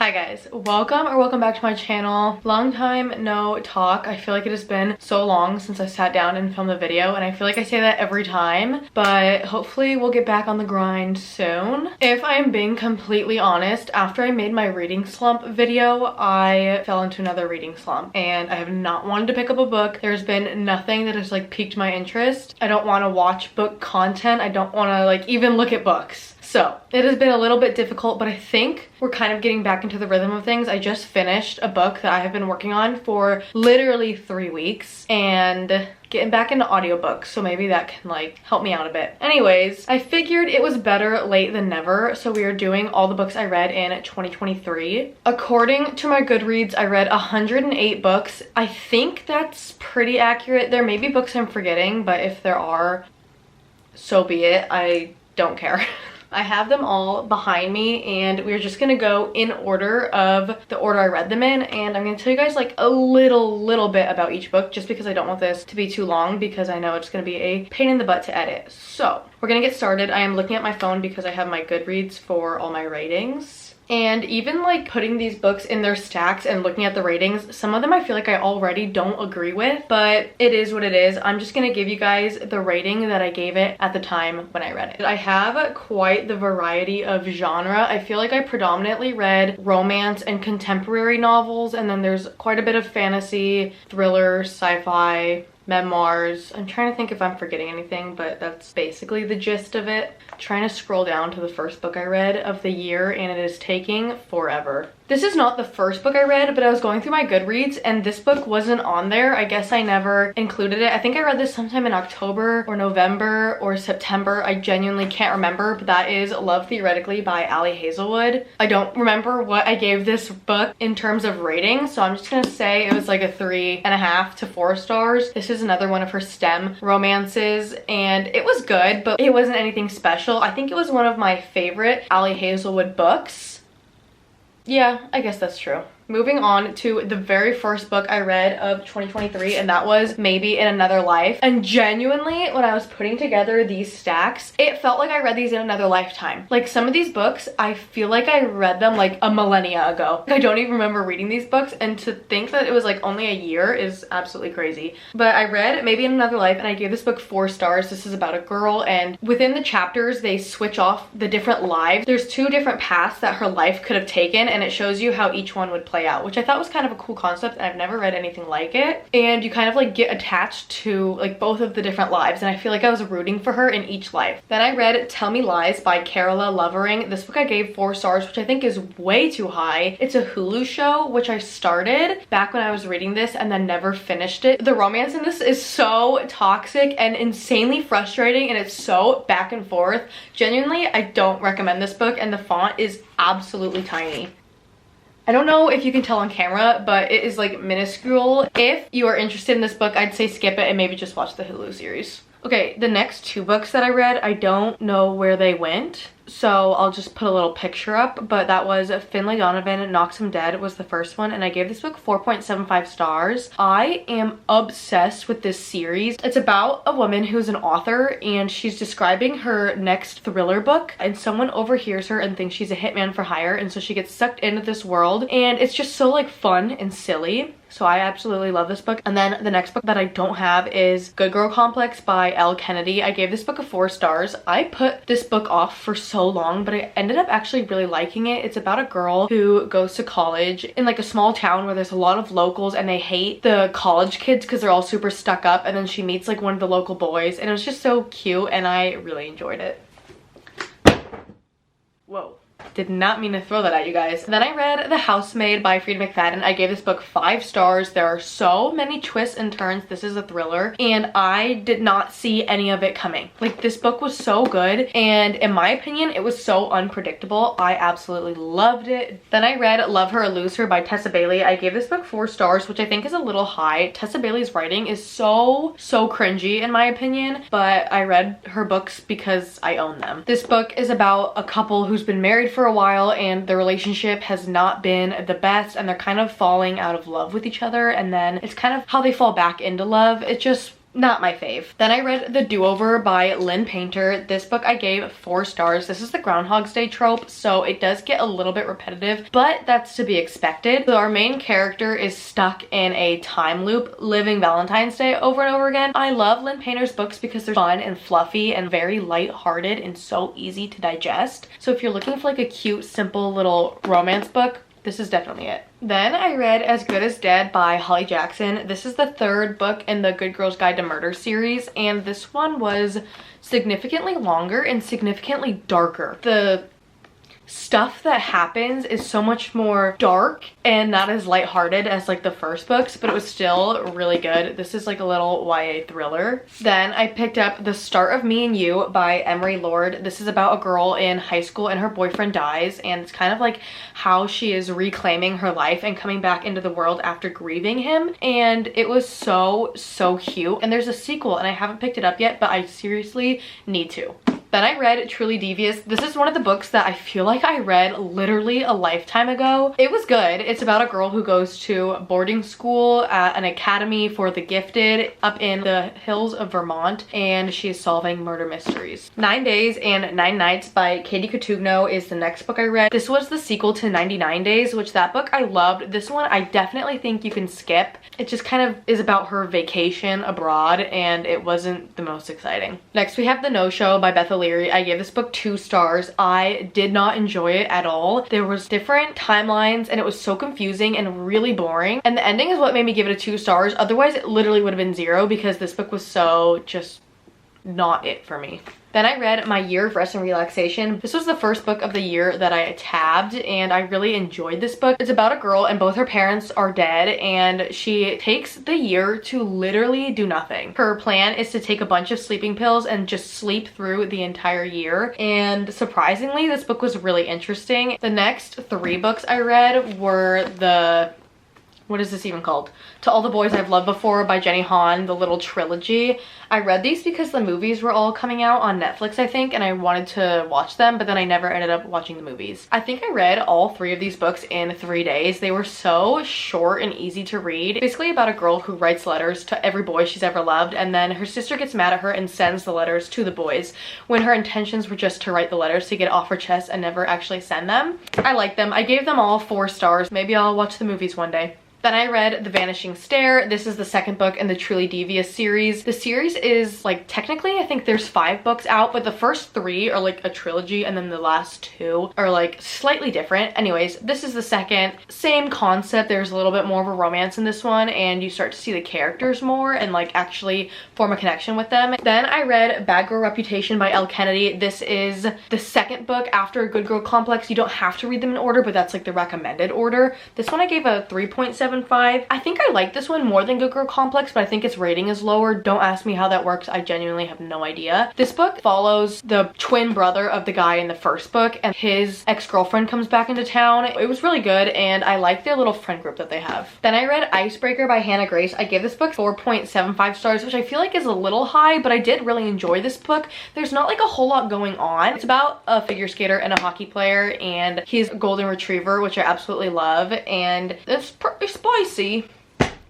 Hi guys, welcome back to my channel. Long time no talk. I feel like it has been so long since I sat down and filmed a video, and I feel like I say that every time, but hopefully we'll get back on the grind soon. If I'm being completely honest, after I made my reading slump video, I fell into another reading slump and I have not wanted to pick up a book. There's been nothing that has like piqued my interest. I don't want to watch book content. I don't want to like even look at books. So it has been a little bit difficult, but I think we're kind of getting back into the rhythm of things. I just finished a book that I have been working on for literally 3 weeks and getting back into audiobooks, so maybe that can like help me out a bit. Anyways, I figured it was better late than never, so we are doing all the books I read in 2023. According to my Goodreads, I read 108 books. I think that's pretty accurate. There may be books I'm forgetting, but if there are, so be it. I don't care. I have them all behind me and we're just gonna go in order of the order I read them in, and I'm gonna tell you guys like a little bit about each book just because I don't want this to be too long because I know it's gonna be a pain in the butt to edit. So we're gonna get started. I am looking at my phone because I have my Goodreads for all my ratings. And even like putting these books in their stacks and looking at the ratings, some of them I feel like I already don't agree with, but it is what it is. I'm just gonna give you guys the rating that I gave it at the time when I read it. I have quite the variety of genre. I feel like I predominantly read romance and contemporary novels, and then there's quite a bit of fantasy, thriller, sci-fi, memoirs. I'm trying to think if I'm forgetting anything, but that's basically the gist of it. I'm trying to scroll down to the first book I read of the year, and it is taking forever. This is not the first book I read, but I was going through my Goodreads and this book wasn't on there. I guess I never included it. I think I read this sometime in October or November or September. I genuinely can't remember, but that is Love Theoretically by Ali Hazelwood. I don't remember what I gave this book in terms of rating, so I'm just gonna say it was like a 3.5 to 4 stars. This is another one of her STEM romances and it was good, but it wasn't anything special. I think it was one of my favorite Ali Hazelwood books. Yeah, I guess that's true. Moving on to the very first book I read of 2023, and that was Maybe in Another Life. And genuinely, when I was putting together these stacks, it felt like I read these in another lifetime. Like some of these books, I feel like I read them like a millennia ago. I don't even remember reading these books, and to think that it was like only a year is absolutely crazy. But I read Maybe in Another Life and I gave this book 4 stars. This is about a girl, and within the chapters, they switch off the different lives. There's 2 different paths that her life could have taken, and it shows you how each one would play out, which I thought was kind of a cool concept, and I've never read anything like it. And you kind of like get attached to like both of the different lives, and I feel like I was rooting for her in each life. Then I read Tell Me Lies by Carola Lovering. This book I gave 4 stars, which I think is way too high. It's a Hulu show, which I started back when I was reading this and then never finished it. The romance in this is so toxic and insanely frustrating, and it's so back and forth. Genuinely, I don't recommend this book, and the font is absolutely tiny. I don't know if you can tell on camera, but it is like minuscule. If you are interested in this book, I'd say skip it and maybe just watch the Hulu series. Okay, the next 2 books that I read, I don't know where they went, so I'll just put a little picture up, but that was Finlay Donovan Knocks Him Dead was the first one, and I gave this book 4.75 stars. I am obsessed with this series. It's about a woman who's an author, and she's describing her next thriller book, and someone overhears her and thinks she's a hitman for hire, and so she gets sucked into this world, and it's just so like fun and silly. So I absolutely love this book. And then the next book that I don't have is Good Girl Complex by Elle Kennedy. I gave this book a 4 stars. I put this book off for so long, but I ended up actually really liking it. It's about a girl who goes to college in like a small town where there's a lot of locals, and they hate the college kids because they're all super stuck up, and then she meets like one of the local boys, and it was just so cute, and I really enjoyed it. Whoa. Did not mean to throw that at you guys. Then I read The Housemaid by Frida McFadden. I gave this book 5 stars. There are so many twists and turns. This is a thriller, and I did not see any of it coming. Like, this book was so good, and in my opinion, it was so unpredictable. I absolutely loved it. Then I read Love Her or Lose Her by Tessa Bailey. I gave this book 4 stars, which I think is a little high. Tessa Bailey's writing is so cringy in my opinion, but I read her books because I own them. This book is about a couple who's been married for a while, and their relationship has not been the best, and they're kind of falling out of love with each other, and then it's kind of how they fall back into love. It's just not my fave. Then I read The Do-Over by Lynn Painter. This book I gave 4 stars. This is the Groundhog's Day trope, so it does get a little bit repetitive, but that's to be expected. So our main character is stuck in a time loop, living Valentine's Day over and over again. I love Lynn Painter's books because they're fun and fluffy and very light-hearted and so easy to digest. So if you're looking for like a cute, simple little romance book, this is definitely it. Then I read As Good as Dead by Holly Jackson. This is the 3rd book in the Good Girls Guide to Murder series, and this one was significantly longer and significantly darker. The stuff that happens is so much more dark and not as lighthearted as like the first books, but it was still really good. This is like a little YA thriller. Then I picked up The Start of Me and You by Emery Lord. This is about a girl in high school and her boyfriend dies, and it's kind of like how she is reclaiming her life and coming back into the world after grieving him, and it was so cute. And there's a sequel and I haven't picked it up yet, but I seriously need to. Then I read Truly Devious. This is one of the books that I feel like I read literally a lifetime ago. It was good. It's about a girl who goes to boarding school at an academy for the gifted up in the hills of Vermont, and she is solving murder mysteries. 9 Days and 9 Nights by Katie Cotugno is the next book I read. This was the sequel to 99 Days, which that book I loved. This one I definitely think you can skip. It just kind of is about her vacation abroad, and it wasn't the most exciting. Next we have The No-Show by Beth O'Leary. I gave this book 2 stars. I did not enjoy it at all. There was different timelines and it was so confusing and really boring, and the ending is what made me give it a 2 stars. Otherwise it literally would have been 0 because this book was so just not it for me. Then I read My Year of Rest and Relaxation. This was the first book of the year that I tabbed, and I really enjoyed this book. It's about a girl and both her parents are dead, and she takes the year to literally do nothing. Her plan is to take a bunch of sleeping pills and just sleep through the entire year, and surprisingly this book was really interesting. The next 3 books I read were what is this even called? To All the Boys I've Loved Before by Jenny Han, the little trilogy. I read these because the movies were all coming out on Netflix, I think, and I wanted to watch them, but then I never ended up watching the movies. I think I read all 3 of these books in 3 days. They were so short and easy to read. Basically about a girl who writes letters to every boy she's ever loved, and then her sister gets mad at her and sends the letters to the boys when her intentions were just to write the letters to get off her chest and never actually send them. I like them. I gave them all 4 stars. Maybe I'll watch the movies one day. Then I read The Vanishing Stair. This is the 2nd book in the Truly Devious series. The series is like, technically I think there's 5 books out, but the first 3 are like a trilogy, and then the last 2 are like slightly different. Anyways, this is the 2nd. Same concept. There's a little bit more of a romance in this one, and you start to see the characters more and like actually form a connection with them. Then I read Bad Girl Reputation by Elle Kennedy. This is the 2nd book after Good Girl Complex. You don't have to read them in order, but that's like the recommended order. This one I gave a 3.75. I think I like this one more than Good Girl Complex, but I think its rating is lower. Don't ask me how that works. I genuinely have no idea. This book follows the twin brother of the guy in the first book, and his ex-girlfriend comes back into town. It was really good, and I like their little friend group that they have. Then I read Icebreaker by Hannah Grace. I gave this book 4.75 stars, which I feel like is a little high, but I did really enjoy this book. There's not like a whole lot going on. It's about a figure skater and a hockey player, and he's a golden retriever, which I absolutely love, and it's pretty spicy,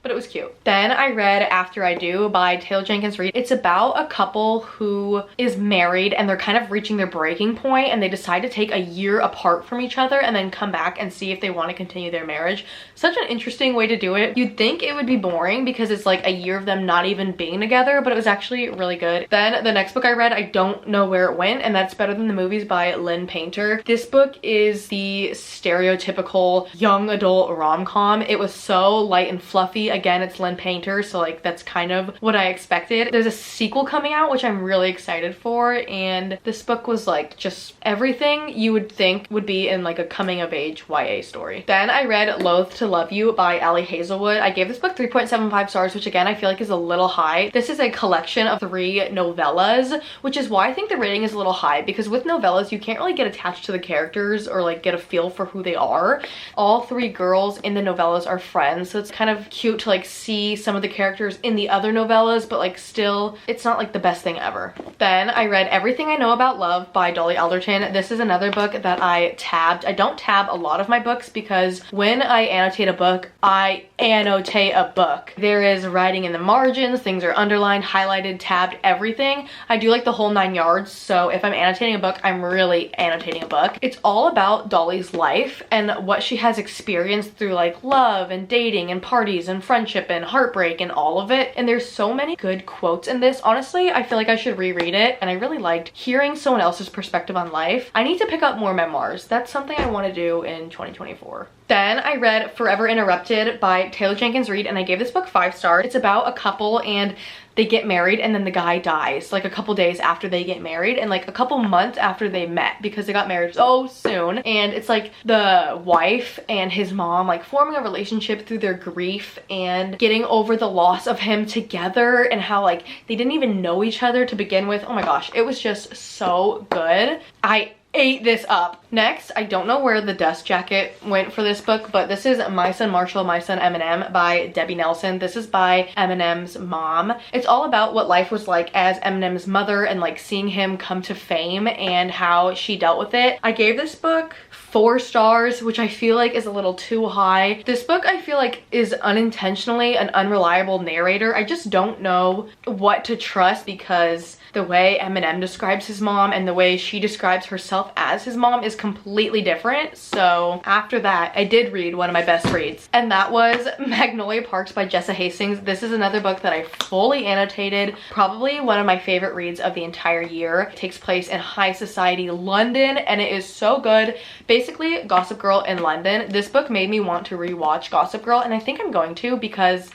but it was cute. Then I read After I Do by Taylor Jenkins Reid. It's about a couple who is married and they're kind of reaching their breaking point, and they decide to take a year apart from each other and then come back and see if they want to continue their marriage. Such an interesting way to do it. You'd think it would be boring because it's like a year of them not even being together, but it was actually really good. Then the next book I read, I don't know where it went, and that's Better Than the Movies by Lynn Painter. This book is the stereotypical young adult rom-com. It was so light and fluffy. Again, it's Lynn Painter, so like that's kind of what I expected. There's a sequel coming out, which I'm really excited for, and this book was like just everything you would think would be in like a coming of age YA story. Then I read Loathe to Love You by Allie Hazelwood. I gave this book 3.75 stars, which again I feel like is a little high. This is a collection of 3 novellas, which is why I think the rating is a little high, because with novellas you can't really get attached to the characters or like get a feel for who they are. All 3 girls in the novellas are friends, so it's kind of cute cute to like see some of the characters in the other novellas, but like still, it's not like the best thing ever. Then I read Everything I Know About Love by Dolly Alderton. This is another book that I tabbed. I don't tab a lot of my books because when I annotate a book, I annotate a book. There is writing in the margins, things are underlined, highlighted, tabbed, everything. I do like the whole 9 yards, so if I'm annotating a book, I'm really annotating a book. It's all about Dolly's life and what she has experienced through like love and dating and parties and friendship and heartbreak and all of it. And there's so many good quotes in this. Honestly, I feel like I should reread it, and I really liked hearing someone else's perspective on life. I need to pick up more memoirs. That's something I want to do in 2024. Then I read Forever Interrupted by Taylor Jenkins Reid, and I gave this book 5 stars. It's about a couple and they get married and then the guy dies like a couple days after they get married and like a couple months after they met because they got married so soon. And it's like the wife and his mom like forming a relationship through their grief and getting over the loss of him together, and how like they didn't even know each other to begin with. Oh my gosh, it was just so good. I ate this up. Next, I don't know where the dust jacket went for this book, but this is My Son Marshall, My Son Eminem by Debbie Nelson. This is by Eminem's mom. It's all about what life was like as Eminem's mother and like seeing him come to fame and how she dealt with it. I gave this book 4 stars, which I feel like is a little too high. This book I feel like is unintentionally an unreliable narrator. I just don't know what to trust because the way Eminem describes his mom and the way she describes herself as his mom is completely different. So after that, I did read one of my best reads, and that was Magnolia Parks by Jessa Hastings. This is another book that I fully annotated. Probably one of my favorite reads of the entire year. It takes place in high society London, and it is so good. Basically, Gossip Girl in London. This book made me want to rewatch Gossip Girl, and I think I'm going to because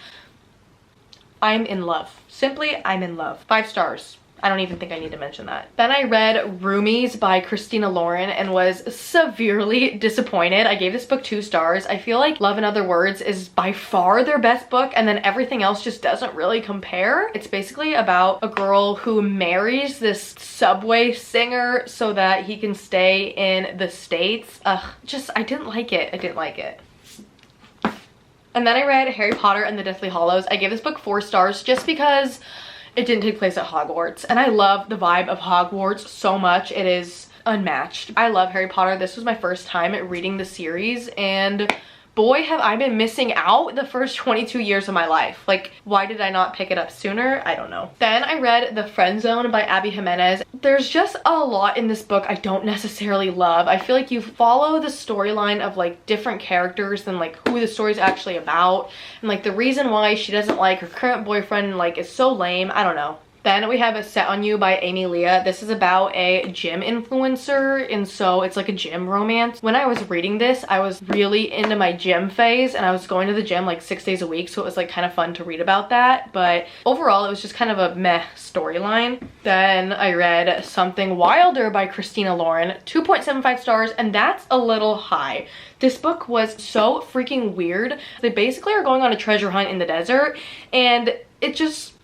I'm in love. Simply, I'm in love. 5 stars. I don't even think I need to mention that. Then I read Roomies by Christina Lauren and was severely disappointed. I gave this book 2 stars. I feel like Love in Other Words is by far their best book, and then everything else just doesn't really compare. It's basically about a girl who marries this subway singer so that he can stay in the States. I didn't like it. I didn't like it. And then I read Harry Potter and the Deathly Hallows. I gave this book 4 stars just because it didn't take place at Hogwarts, and I love the vibe of Hogwarts so much. It is unmatched. I love Harry Potter. This was my first time reading the series, and boy, have I been missing out the first 22 years of my life. Like, why did I not pick it up sooner? I don't know. Then I read The Friend Zone by Abby Jimenez. There's just a lot in this book I don't necessarily love. I feel like you follow the storyline of like different characters than like who the story's actually about, and like the reason why she doesn't like her current boyfriend like is so lame. I don't know. Then we have A Set on You by Amy Leah. This is about a gym influencer, and so it's like a gym romance. When I was reading this, I was really into my gym phase, and I was going to the gym like 6 days a week, so it was like kind of fun to read about that. But overall, it was just kind of a meh storyline. Then I read Something Wilder by Christina Lauren, 2.75 stars, and that's a little high. This book was so freaking weird. They basically are going on a treasure hunt in the desert, and it just,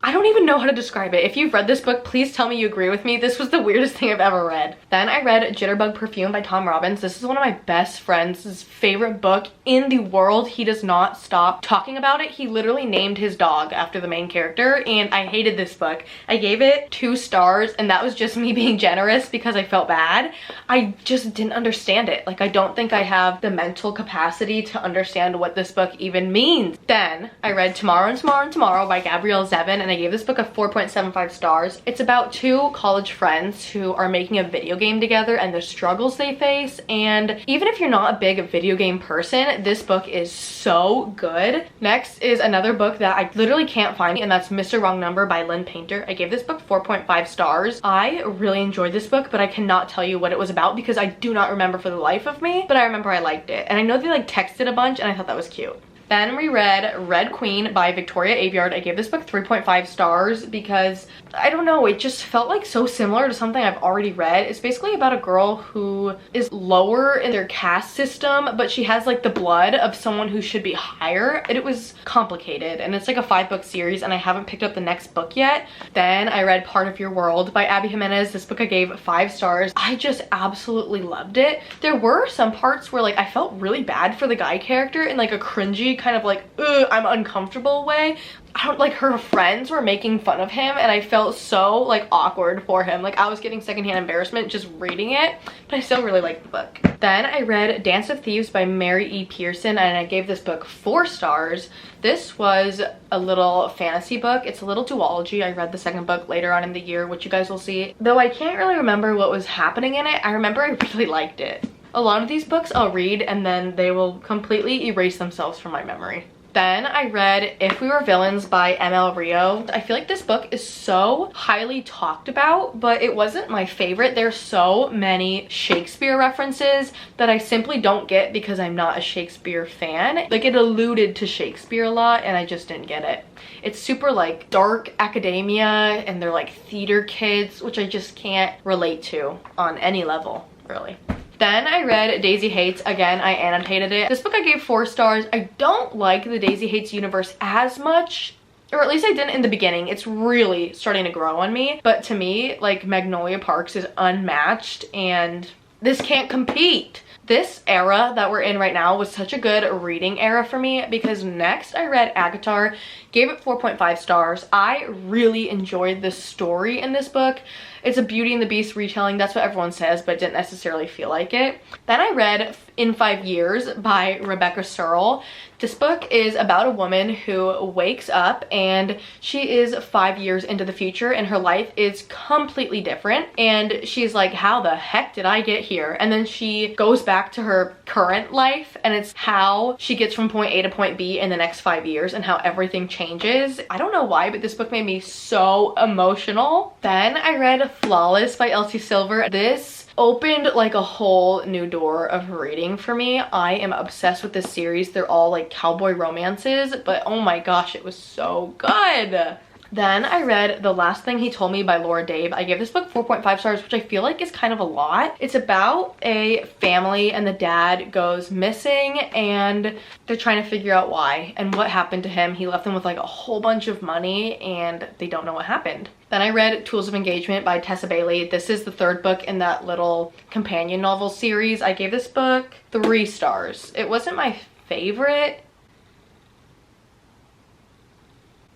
I don't even know how to describe it. If you've read this book, please tell me you agree with me. This was the weirdest thing I've ever read. Then I read Jitterbug Perfume by Tom Robbins. This is one of my best friends' favorite book in the world. He does not stop talking about it. He literally named his dog after the main character, and I hated this book. I gave it 2 stars, and that was just me being generous because I felt bad. I just didn't understand it. Like, I don't think I have the mental capacity to understand what this book even means. Then I read Tomorrow and Tomorrow and Tomorrow by Gabrielle Zevin, and I gave this book a 4.75 stars. It's about 2 college friends who are making a video game together and the struggles they face, and even if you're not a big video game person, this book is so good. Next is another book that I literally can't find, and that's Mr. Wrong Number by Lynn Painter. I gave this book 4.5 stars. I really enjoyed this book, but I cannot tell you what it was about because I do not remember for the life of me, but I remember I liked it. And I know they like texted a bunch, and I thought that was cute. Then we read Red Queen by Victoria Aveyard. I gave this book 3.5 stars because, I don't know, it just felt like so similar to something I've already read. It's basically about a girl who is lower in their caste system, but she has like the blood of someone who should be higher. It was complicated, and it's like a 5-book series, and I haven't picked up the next book yet. Then I read Part of Your World by Abby Jimenez. This book I gave 5 stars. I just absolutely loved it. There were some parts where like I felt really bad for the guy character in like a cringy kind of like, ugh, I'm uncomfortable way. I don't like, her friends were making fun of him and I felt so like awkward for him. Like I was getting secondhand embarrassment just reading it, but I still really liked the book. Then I read Dance of Thieves by Mary E. Pearson and I gave this book 4 stars. This was a little fantasy book. It's a little duology. I read the second book later on in the year, which you guys will see. Though I can't really remember what was happening in it, I remember I really liked it. A lot of these books I'll read and then they will completely erase themselves from my memory. Then I read If We Were Villains by ML Rio. I feel like this book is so highly talked about, but it wasn't my favorite. There's so many Shakespeare references that I simply don't get because I'm not a Shakespeare fan. Like it alluded to Shakespeare a lot and I just didn't get it. It's super like dark academia and they're like theater kids, which I just can't relate to on any level, really. Then I read Daisy Hates. Again, I annotated it. This book I gave 4 stars. I don't like the Daisy Hates universe as much, or at least I didn't in the beginning. It's really starting to grow on me. But to me, like Magnolia Parks is unmatched and this can't compete. This era that we're in right now was such a good reading era for me because next I read Agatar, gave it 4.5 stars. I really enjoyed the story in this book. It's a Beauty and the Beast retelling, that's what everyone says, but it didn't necessarily feel like it. Then I read In 5 Years by Rebecca Searle. This book is about a woman who wakes up and she is 5 years into the future and her life is completely different. And she's like, how the heck did I get here? And then she goes back to her current life and it's how she gets from point A to point B in the next 5 years and how everything changes. I don't know why, but this book made me so emotional. Then I read Flawless by Elsie Silver. This opened like a whole new door of reading for me. I am obsessed with this series. They're all like cowboy romances, but oh my gosh, it was so good. Then I read The Last Thing He Told Me by Laura Dabe. I gave this book 4.5 stars, which I feel like is kind of a lot. It's about a family and the dad goes missing and they're trying to figure out why and what happened to him. He left them with like a whole bunch of money and they don't know what happened. Then I read Tools of Engagement by Tessa Bailey. This is the 3rd book in that little companion novel series. I gave this book 3 stars. It wasn't my favorite.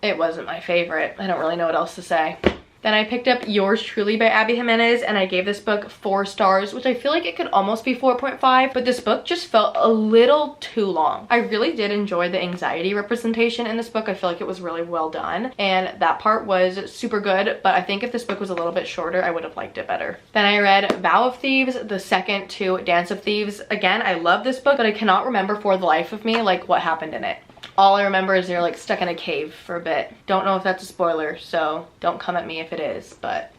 It wasn't my favorite. I don't really know what else to say. Then I picked up Yours Truly by Abby Jimenez and I gave this book 4 stars, which I feel like it could almost be 4.5, but this book just felt a little too long. I really did enjoy the anxiety representation in this book. I feel like it was really well done and that part was super good, but I think if this book was a little bit shorter, I would have liked it better. Then I read Vow of Thieves, the second to Dance of Thieves. Again, I love this book, but I cannot remember for the life of me like what happened in it. All I remember is they're like stuck in a cave for a bit. Don't know if that's a spoiler, so don't come at me if it is, but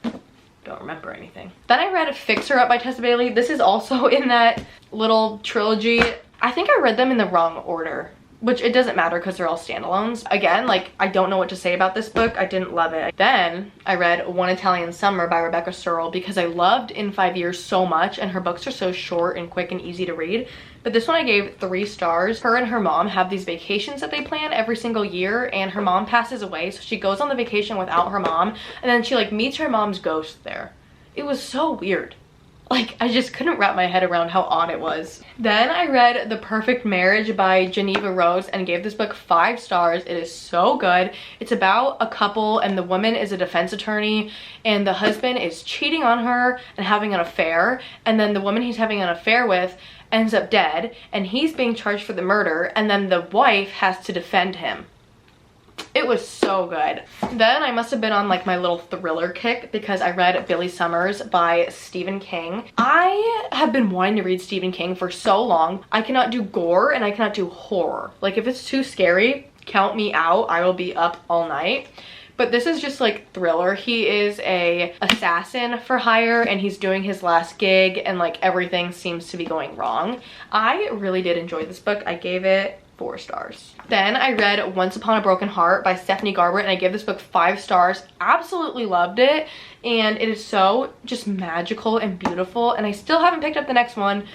don't remember anything. Then I read Fix Her Up by Tessa Bailey. This is also in that little trilogy. I think I read them in the wrong order, which it doesn't matter because they're all standalones. Again, like I don't know what to say about this book. I didn't love it. Then I read One Italian Summer by Rebecca Searle because I loved In 5 Years so much and her books are so short and quick and easy to read. But this one I gave 3 stars. Her and her mom have these vacations that they plan every single year and her mom passes away. So she goes on the vacation without her mom and then she like meets her mom's ghost there. It was so weird. Like, I just couldn't wrap my head around how odd it was. Then I read The Perfect Marriage by Geneva Rose and gave this book 5 stars. It is so good. It's about a couple and the woman is a defense attorney and the husband is cheating on her and having an affair. And then the woman he's having an affair with ends up dead and he's being charged for the murder and then the wife has to defend him. It was so good. Then I must have been on like my little thriller kick because I read Billy Summers by Stephen King. I have been wanting to read Stephen King for so long. I cannot do gore and I cannot do horror. Like if it's too scary, count me out. I will be up all night. But this is just like thriller. He is a assassin for hire and he's doing his last gig and like everything seems to be going wrong. I really did enjoy this book. I gave it 4 stars. Then I read Once Upon a Broken Heart by Stephanie Garber and I gave this book 5 stars. Absolutely loved it and it is so just magical and beautiful and I still haven't picked up the next one,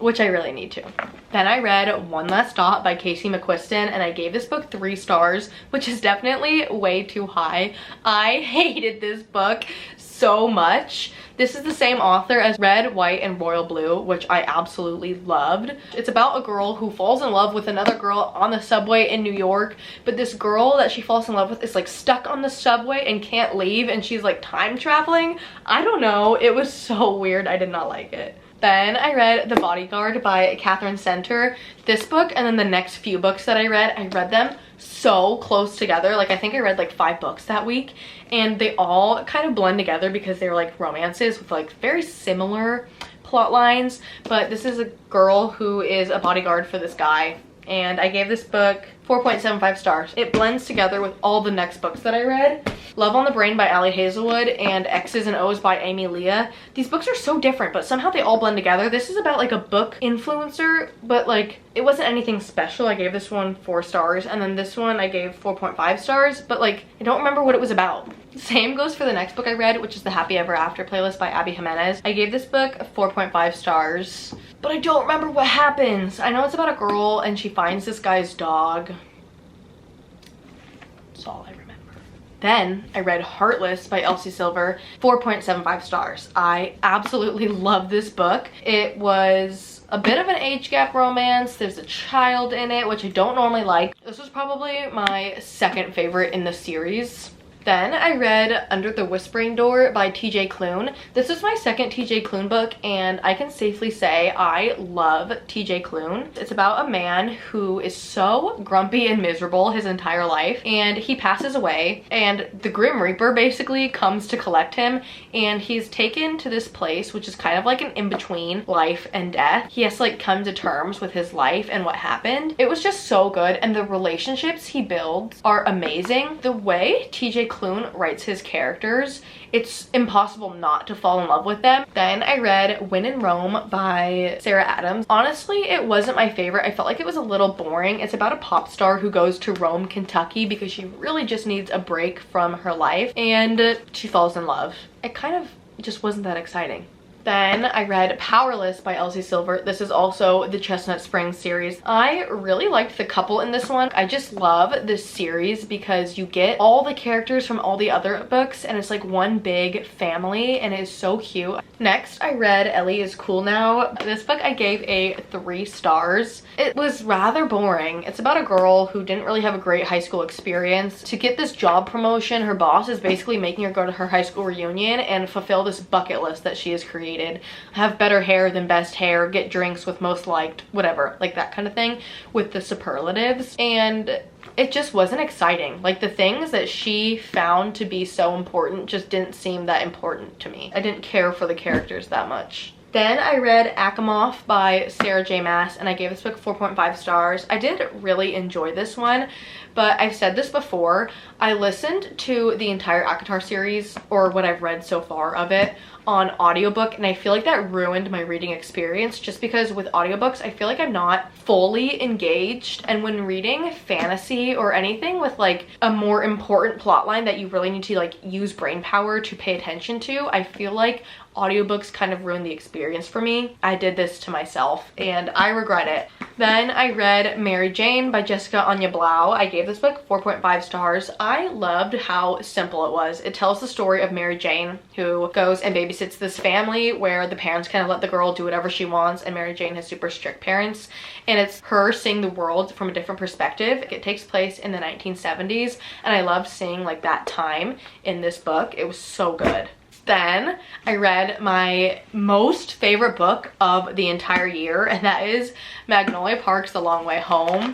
which I really need to. Then I read One Last Stop by Casey McQuiston, and I gave this book 3 stars, which is definitely way too high. I hated this book so much. This is the same author as Red, White, and Royal Blue, which I absolutely loved. It's about a girl who falls in love with another girl on the subway in New York, but this girl that she falls in love with is like stuck on the subway and can't leave, and she's like time traveling. I don't know, it was so weird. I did not like it. Then I read The Bodyguard by Catherine Center. This book and then the next few books that I read them so close together. Like I think I read like 5 books that week, and they all kind of blend together because they're like romances with like very similar plot lines. But this is a girl who is a bodyguard for this guy, and I gave this book 4.75 stars. It blends together with all the next books that I read. Love on the Brain by Ali Hazelwood and X's and O's by Amy Leah. These books are so different, but somehow they all blend together. This is about like a book influencer, but like it wasn't anything special. I gave this one 4 stars, and then this one I gave 4.5 stars, but like I don't remember what it was about. Same goes for the next book I read, which is the Happy Ever After playlist by Abby Jimenez. I gave this book 4.5 stars, but I don't remember what happens. I know it's about a girl and she finds this guy's dog. That's all I remember. Then I read Heartless by Elsie Silver, 4.75 stars. I absolutely love this book. It was a bit of an age gap romance. There's a child in it, which I don't normally like. This was probably my second favorite in the series. Then I read Under the Whispering Door by TJ Klune. This is my second TJ Klune book, and I can safely say I love TJ Klune. It's about a man who is so grumpy and miserable his entire life, and he passes away, and the Grim Reaper basically comes to collect him, and he's taken to this place which is kind of like an in-between life and death. He has to like come to terms with his life and what happened. It was just so good, and the relationships he builds are amazing. The way TJ Klune writes his characters, it's impossible not to fall in love with them. Then I read When in Rome by Sarah Adams. Honestly, it wasn't my favorite. I felt like it was a little boring. It's about a pop star who goes to Rome, Kentucky because she really just needs a break from her life, and she falls in love. It kind of just wasn't that exciting. Then I read Powerless by Elsie Silver. This is also the Chestnut Springs series. I really liked the couple in this one. I just love this series because you get all the characters from all the other books, and it's like one big family, and it is so cute. Next, I read Ellie is Cool Now. This book I gave a 3 stars. It was rather boring. It's about a girl who didn't really have a great high school experience. To get this job promotion, her boss is basically making her go to her high school reunion and fulfill this bucket list that she has created. Have better hair than best hair, get drinks with most liked, whatever, like that kind of thing with the superlatives. And it just wasn't exciting. Like the things that she found to be so important just didn't seem that important to me. I didn't care for the characters that much. Then I read Akamoff by Sarah J. Maas, and I gave this book 4.5 stars. I did really enjoy this one, but I've said this before. I listened to the entire ACOTAR series, or what I've read so far of it, on audiobook, and I feel like that ruined my reading experience, just because with audiobooks I feel like I'm not fully engaged, and when reading fantasy or anything with like a more important plot line that you really need to like use brain power to pay attention to, I feel like audiobooks kind of ruined the experience for me. I did this to myself and I regret it. Then I read Mary Jane by Jessica Anya Blau. I gave this book 4.5 stars. I loved how simple it was. It tells the story of Mary Jane, who goes and babysits this family where the parents kind of let the girl do whatever she wants, and Mary Jane has super strict parents, and it's her seeing the world from a different perspective. It takes place in the 1970s, and I loved seeing like that time in this book. It was so good. Then I read my most favorite book of the entire year, and that is Magnolia Park's The Long Way Home.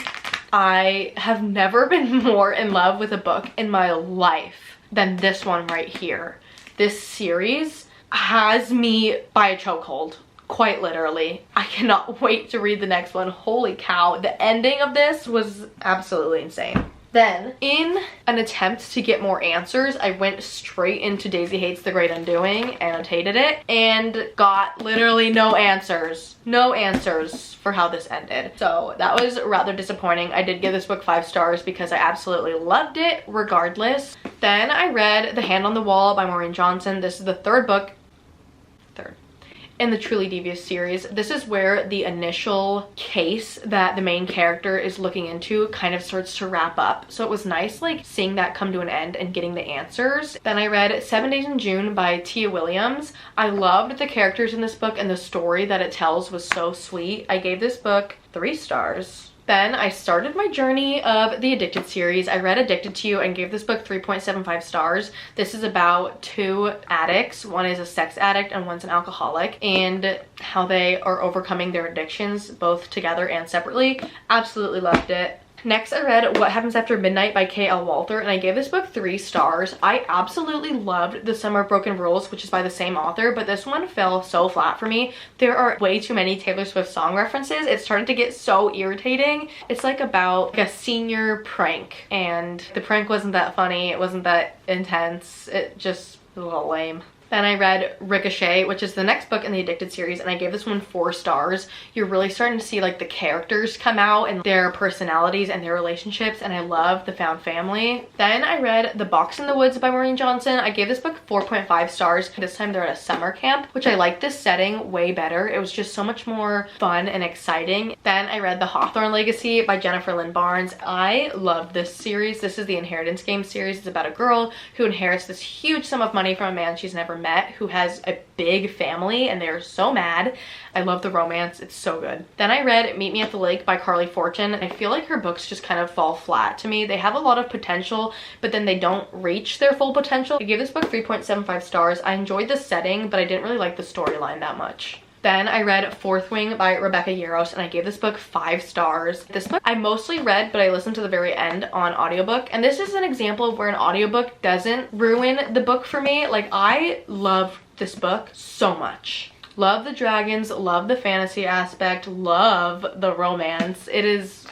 I have never been more in love with a book in my life than this one right here. This series has me by a chokehold. Quite literally. I cannot wait to read the next one. Holy cow, the ending of this was absolutely insane. Then, in an attempt to get more answers, I went straight into Daisy Hates the Great Undoing, annotated it, and got literally no answers. No answers for how this ended. So that was rather disappointing. I did give this book 5 stars because I absolutely loved it regardless. Then I read The Hand on the Wall by Maureen Johnson. This is the third book. in the Truly Devious series. This is where the initial case that the main character is looking into kind of starts to wrap up. So it was nice like seeing that come to an end and getting the answers. Then I read 7 Days in June by Tia Williams. I loved the characters in this book and the story that it tells was so sweet. I gave this book 3 stars. Then I started my journey of the Addicted series. I read Addicted to You and gave this book 3.75 stars. This is about 2 addicts. One is a sex addict and one's an alcoholic, and how they are overcoming their addictions both together and separately. Absolutely loved it. Next, I read What Happens After Midnight by K.L. Walter, and I gave this book 3 stars. I absolutely loved The Summer of Broken Rules, which is by the same author, but this one fell so flat for me. There are way too many Taylor Swift song references. It started to get so irritating. It's like about like a senior prank, and the prank wasn't that funny. It wasn't that intense. It just was a little lame. Then I read Ricochet, which is the next book in the Addicted series, and I gave this one 4 stars. You're really starting to see like the characters come out and their personalities and their relationships, and I love the found family. Then I read The Box in the Woods by Maureen Johnson. I gave this book 4.5 stars. This time they're at a summer camp, which I liked this setting way better. It was just so much more fun and exciting. Then I read The Hawthorne Legacy by Jennifer Lynn Barnes. I love this series. This is the Inheritance Game series. It's about a girl who inherits this huge sum of money from a man she's never met, who has a big family, and they're so mad. I love the romance. It's so good. Then I read Meet Me at the Lake by Carly Fortune, and I feel like her books just kind of fall flat to me. They have a lot of potential, but then they don't reach their full potential. I gave this book 3.75 stars. I enjoyed the setting, but I didn't really like the storyline that much. Then I read Fourth Wing by Rebecca Yarros, and I gave this book 5 stars. This book I mostly read, but I listened to the very end on audiobook, and this is an example of where an audiobook doesn't ruin the book for me. Like, I love this book so much. Love the dragons, love the fantasy aspect, love the romance. It is...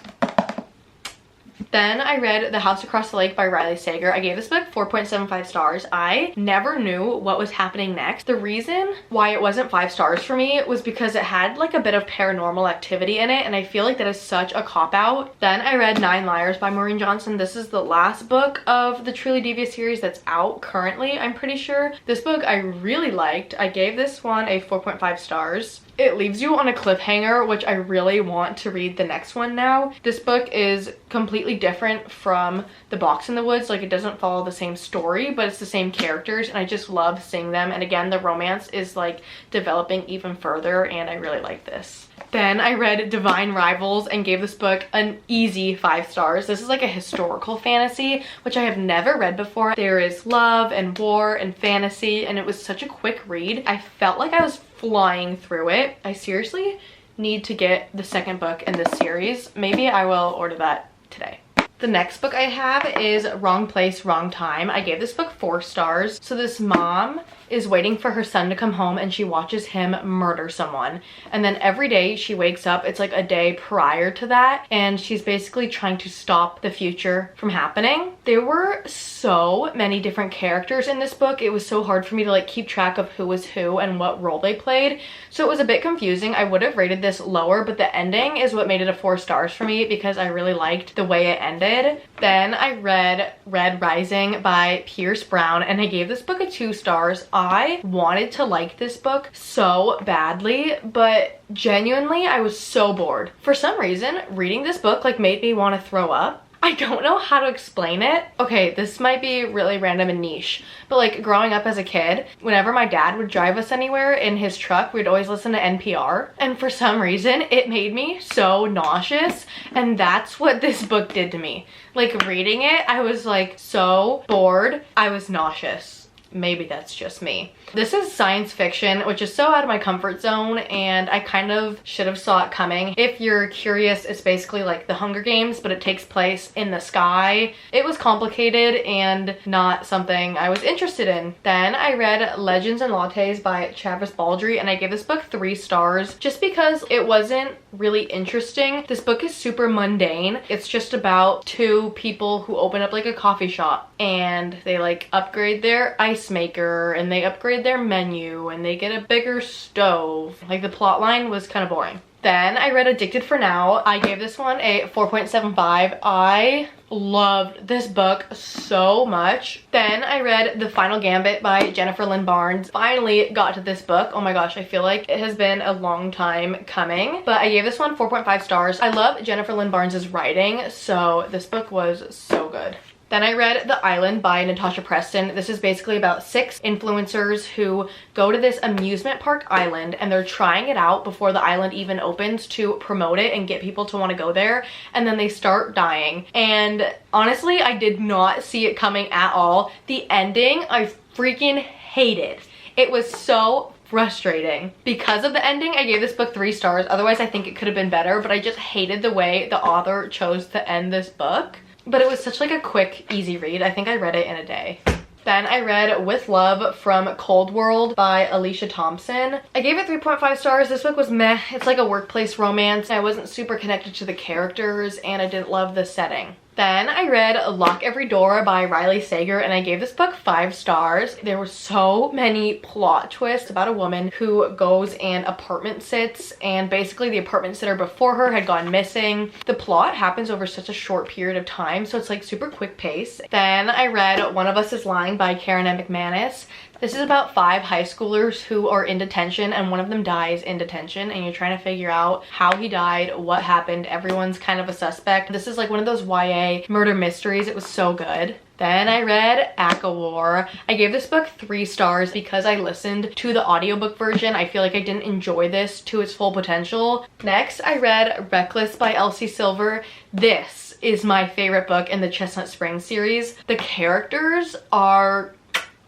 Then I read The House Across the Lake by Riley Sager. I gave this book 4.75 stars. I never knew what was happening next. The reason why it wasn't 5 stars for me was because it had like a bit of paranormal activity in it, and I feel like that is such a cop-out. Then I read 9 Liars by Maureen Johnson. This is the last book of the Truly Devious series that's out currently, I'm pretty sure. This book I really liked. I gave this one a 4.5 stars. It leaves you on a cliffhanger, which I really want to read the next one now. This book is completely different from The Box in the Woods. Like, it doesn't follow the same story, but it's the same characters, and I just love seeing them. And again, the romance is like developing even further, and I really like this. Then I read Divine Rivals and gave this book an easy 5 stars. This is like a historical fantasy, which I have never read before. There is love and war and fantasy, and it was such a quick read. I felt like I was flying through it. I seriously need to get the second book in this series. Maybe I will order that today. The next book I have is Wrong Place, Wrong Time. I gave this book 4 stars. So this mom is waiting for her son to come home, and she watches him murder someone. And then every day she wakes up, it's like a day prior to that, and she's basically trying to stop the future from happening. There were so many different characters in this book. It was so hard for me to like keep track of who was who and what role they played. So it was a bit confusing. I would have rated this lower, but the ending is what made it a 4 stars for me because I really liked the way it ended. Then I read Red Rising by Pierce Brown, and I gave this book a 2 stars. I wanted to like this book so badly, but genuinely I was so bored. For some reason, reading this book like made me want to throw up. I don't know how to explain it. Okay, this might be really random and niche, but like growing up as a kid, whenever my dad would drive us anywhere in his truck, we'd always listen to NPR. And for some reason, it made me so nauseous. And that's what this book did to me. Like reading it, I was like so bored. I was nauseous. Maybe that's just me. This is science fiction, which is so out of my comfort zone, and I kind of should have saw it coming. If you're curious, it's basically like the Hunger Games, but it takes place in the sky. It was complicated and not something I was interested in. Then I read Legends and Lattes by Travis Baldree, and I gave this book 3 stars just because it wasn't really interesting. This book is super mundane. It's just about 2 people who open up like a coffee shop, and they like upgrade their ice maker, and they upgrade their menu, and they get a bigger stove. Like, the plot line was kind of boring. Then I read Addicted for Now. I gave this one a 4.75. I loved this book so much. Then I read The Final Gambit by Jennifer Lynn Barnes. Finally got to this book. Oh my gosh, I feel like it has been a long time coming, but I gave this one 4.5 stars. I love Jennifer Lynn Barnes's writing, so this book was so good. Then I read The Island by Natasha Preston. This is basically about 6 influencers who go to this amusement park island and they're trying it out before the island even opens to promote it and get people to want to go there, and then they start dying. And honestly, I did not see it coming at all. The ending I freaking hated. It was so frustrating. Because of the ending, I gave this book 3 stars. Otherwise, I think it could have been better, but I just hated the way the author chose to end this book. But it was such like a quick, easy read. I think I read it in a day. Then I read With Love from Cold World by Alicia Thompson. I gave it 3.5 stars. This book was meh. It's like a workplace romance. I wasn't super connected to the characters and I didn't love the setting. Then I read Lock Every Door by Riley Sager, and I gave this book 5 stars. There were so many plot twists about a woman who goes and apartment sits, and basically the apartment sitter before her had gone missing. The plot happens over such a short period of time, so it's like super quick pace. Then I read One of Us is Lying by Karen M. McManus. This is about 5 high schoolers who are in detention and one of them dies in detention, and you're trying to figure out how he died, what happened. Everyone's kind of a suspect. This is like one of those YA murder mysteries. It was so good. Then I read ACOWAR. I gave this book 3 stars because I listened to the audiobook version. I feel like I didn't enjoy this to its full potential. Next, I read Reckless by Elsie Silver. This is my favorite book in the Chestnut Springs series. The characters are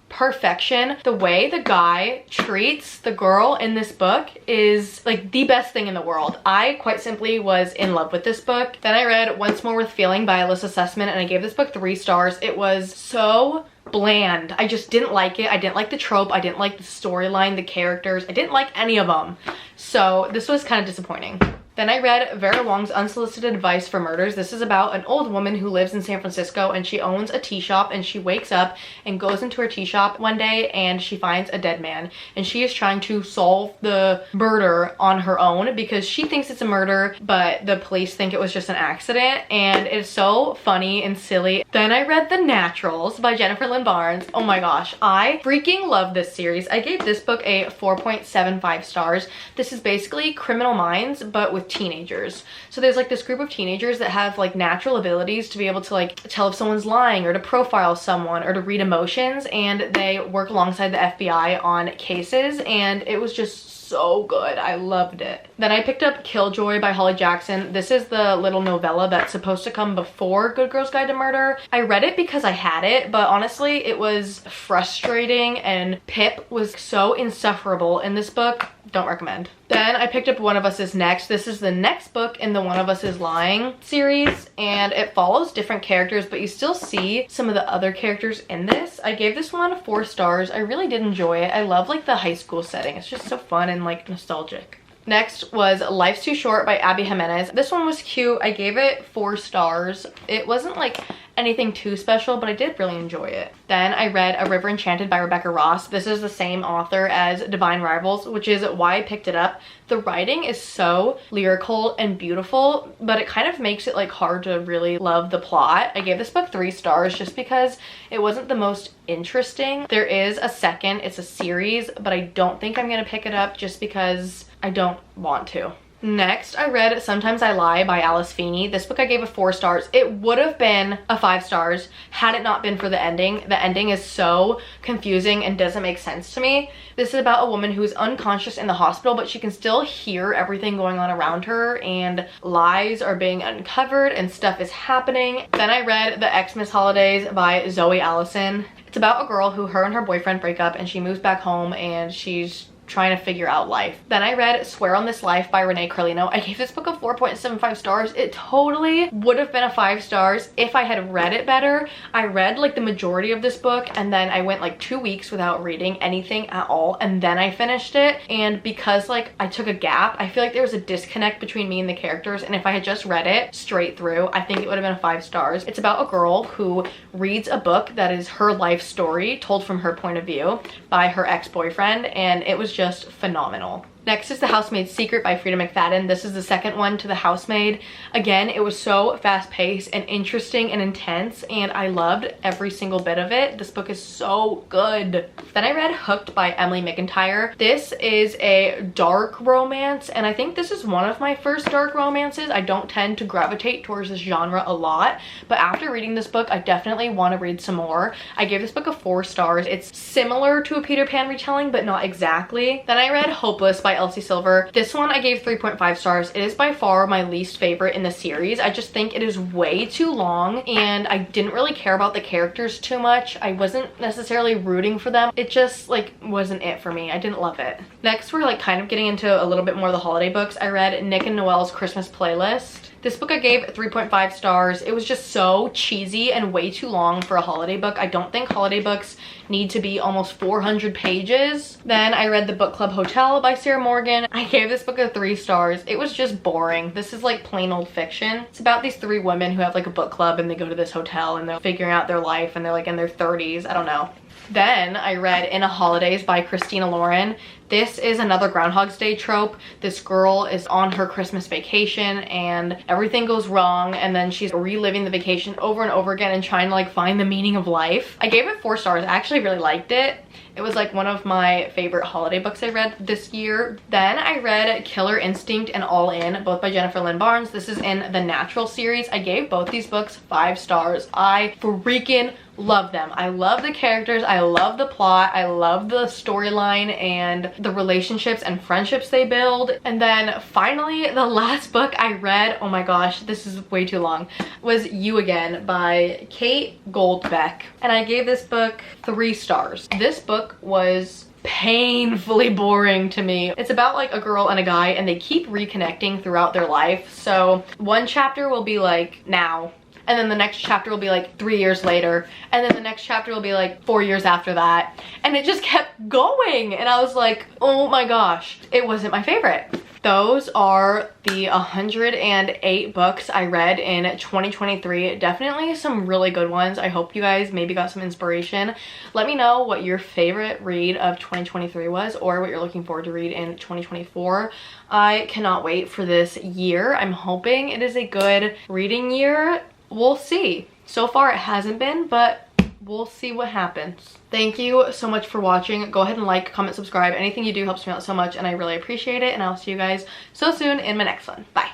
perfection. The way the guy treats the girl in this book is like the best thing in the world. I quite simply was in love with this book. Then I read Once More Worth Feeling by Alyssa Sussman, and I gave this book 3 stars. It was so bland. I just didn't like it. I didn't like the trope. I didn't like the storyline, the characters. I didn't like any of them. So this was kind of disappointing. Then I read Vera Wong's Unsolicited Advice for Murders. This is about an old woman who lives in San Francisco and she owns a tea shop, and she wakes up and goes into her tea shop one day and she finds a dead man, and she is trying to solve the murder on her own because she thinks it's a murder but the police think it was just an accident, and it's so funny and silly. Then I read The Naturals by Jennifer Lynn Barnes. Oh my gosh, I freaking love this series. I gave this book a 4.75 stars. This is basically Criminal Minds but with teenagers. So there's like this group of teenagers that have like natural abilities to be able to like tell if someone's lying or to profile someone or to read emotions, and they work alongside the FBI on cases, and it was just so good. I loved it. Then I picked up Killjoy by Holly Jackson. This is the little novella that's supposed to come before Good Girl's Guide to Murder. I read it because I had it, but honestly it was frustrating and Pip was so insufferable in this book. Don't recommend. Then I picked up One of Us is Next. This is the next book in the One of Us is Lying series, and it follows different characters, but you still see some of the other characters in this. I gave this one 4 stars. I really did enjoy it. I love like the high school setting. It's just so fun and like nostalgic. Next was Life's Too Short by Abby Jimenez. This one was cute. I gave it 4 stars. It wasn't like anything too special, but I did really enjoy it. Then I read A River Enchanted by Rebecca Ross. This is the same author as Divine Rivals, which is why I picked it up. The writing is so lyrical and beautiful, but it kind of makes it like hard to really love the plot. I gave this book 3 stars just because it wasn't the most interesting. There is a second, it's a series, but I don't think I'm gonna pick it up just because I don't want to. Next, I read Sometimes I Lie by Alice Feeney. This book I gave a 4 stars. It would have been a 5 stars had it not been for the ending. The ending is so confusing and doesn't make sense to me. This is about a woman who is unconscious in the hospital, but she can still hear everything going on around her, and lies are being uncovered and stuff is happening. Then I read The Xmas Holidays by Zoe Allison. It's about a girl who her and her boyfriend break up, and she moves back home and she's trying to figure out life. Then I read Swear on This Life by Renee Carlino. I gave this book a 4.75 stars. It totally would have been a 5 stars if I had read it better. I read like the majority of this book, and then I went like 2 weeks without reading anything at all, and then I finished it. And because like I took a gap, I feel like there was a disconnect between me and the characters, and if I had just read it straight through, I think it would have been a 5 stars. It's about a girl who reads a book that is her life story told from her point of view by her ex-boyfriend, and it was just phenomenal. Next is The Housemaid's Secret by Frida McFadden. This is the second one to The Housemaid. Again, it was so fast-paced and interesting and intense, and I loved every single bit of it. This book is so good. Then I read Hooked by Emily McIntyre. This is a dark romance, and I think this is one of my first dark romances. I don't tend to gravitate towards this genre a lot, but after reading this book, I definitely want to read some more. I gave this book a 4 stars. It's similar to a Peter Pan retelling, but not exactly. Then I read Hopeless by Elsie Silver. This one I gave 3.5 stars. It is by far my least favorite in the series. I just think it is way too long, and I didn't really care about the characters too much. I wasn't necessarily rooting for them. It just like wasn't it for me. I didn't love it. Next, we're like kind of getting into a little bit more of the holiday books. I read Nick and Noelle's Christmas Playlist. This book I gave 3.5 stars. It was just so cheesy and way too long for a holiday book. I don't think holiday books need to be almost 400 pages. Then I read The Book Club Hotel by Sarah Morgan. I gave this book a 3 stars. It was just boring. This is like plain old fiction. It's about these 3 women who have like a book club, and they go to this hotel and they're figuring out their life, and they're like in their 30s. I don't know. Then I read In a Holidays by Christina Lauren. This is another Groundhog's Day trope. This girl is on her Christmas vacation and everything goes wrong, and then she's reliving the vacation over and over again and trying to like find the meaning of life. I gave it 4 stars. I actually really liked it. It was like one of my favorite holiday books I read this year. Then I read Killer Instinct and All In, both by Jennifer Lynn Barnes. This is in the Natural series. I gave both these books 5 stars. I freaking love them. I love the characters. I love the plot. I love the storyline and the relationships and friendships they build. And then finally, the last book I read, oh my gosh, this is way too long, was You Again by Kate Goldbeck. And I gave this book 3 stars. This book was painfully boring to me. It's about like a girl and a guy, and they keep reconnecting throughout their life. So one chapter will be like now, and then the next chapter will be like 3 years later, and then the next chapter will be like 4 years after that, and it just kept going, and I was like, oh my gosh, it wasn't my favorite. Those are the 108 books I read in 2023. Definitely some really good ones. I hope you guys maybe got some inspiration. Let me know what your favorite read of 2023 was, or what you're looking forward to read in 2024. I cannot wait for this year. I'm hoping it is a good reading year. We'll see. So far it hasn't been, but we'll see what happens. Thank you so much for watching. Go ahead and like, comment, subscribe. Anything you do helps me out so much, and I really appreciate it. And I'll see you guys so soon in my next one. Bye.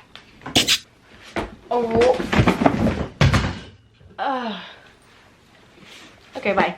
Oh. Okay, bye.